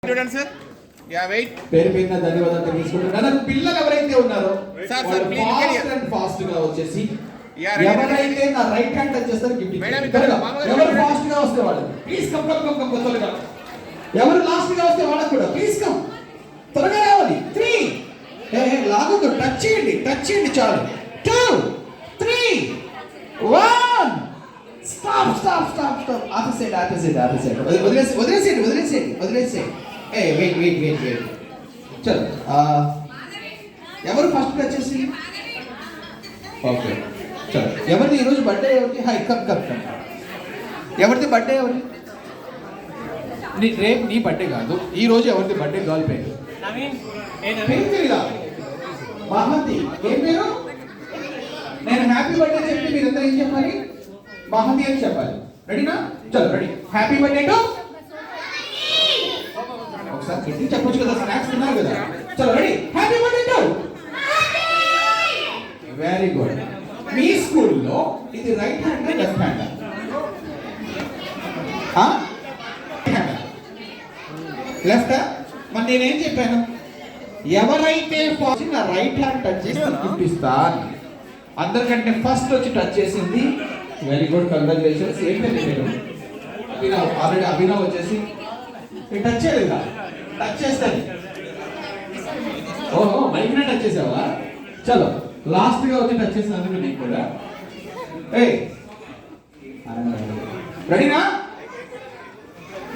Students yeah wait పేరు పేరున ధన్యవాదాలు తెలుసుకుంటున్నాను. పిల్లలు ఎవరైతే ఉన్నారో సార్ ప్లీజ్ ఫాస్ట్ గా వచ్చేసి యా ఎవరైతే నా రైట్ హ్యాండ్ టచ్ చేస్తారో గిఫ్ట్ ఎవరు ఫాస్ట్ గా వస్తే వాళ్ళు ప్లీజ్ కమ్ త్వరగా. ఎవరు లాస్ట్ గా వస్తే వాళ్ళకి కూడా ప్లీజ్ కమ్ త్వరగా రావాలి. 3 లాగొద్దు, టచ్ చేయండి చాలు. 2 3 1 స్టాప్. ఆపేసేయండి. వదిలేసేయండి. వెయిట్. చలో ఎవరు ఫస్ట్ వచ్చేసి ఓకే చలో. ఎవరిది ఈరోజు బర్త్డే? ఎవరికి? High come. ఎవరిది బర్త్డే? రేపు నీ బర్త్డే కాదు, ఈ రోజు ఎవరిది బర్త్డే? గర్ల్ పేరు తెలీదా? మహంతి. ఏం పేరు? నేను హ్యాపీ బర్త్డే చెప్పి మీరంతా ఏం చెప్పాలి? మహంతి అని చెప్పాలి. రెడీనా? చలో రెడీ. హ్యాపీ బర్త్డే టు ఒకసారి గట్టి చెప్పొచ్చు కదా, స్నాక్స్ తిన్నారు కదా. చలో ready. Happy birthday to. Very good. మీ స్కూల్లో ఇది right hand left hand? Left. మరి నేనేం చెప్పాను? ఎవరైతే ఫస్ట్ నా రైట్ హ్యాండ్ టచ్ చేసి గిఫ్ట్ ఇస్తాను. అందరికంటే ఫస్ట్ వచ్చి టచ్ చేసింది వెరీ గుడ్, కంగ్రాచులేషన్స్. ఏంటంటే నేను అభినవ్ వచ్చేసి టచ్ చేయలేదా? టచ్ చేస్తాను. ఓహో మైక్నే టచ్ చేసావా? చలో లాస్ట్ గా వచ్చి టచ్ చేసినందుకు నీకు కూడా రెడీనా?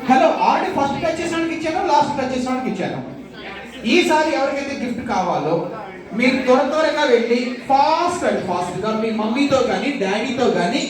హలో, ఆల్రెడీ ఫస్ట్ టచ్ చేసినానికి ఇచ్చాను, లాస్ట్ టచ్ చేసినానికి ఇచ్చాను. ఈసారి ఎవరికైతే గిఫ్ట్ కావాలో మీరు త్వరగా వెళ్ళి ఫాస్ట్ గా మీ మమ్మీతో కానీ డాడీతో కానీ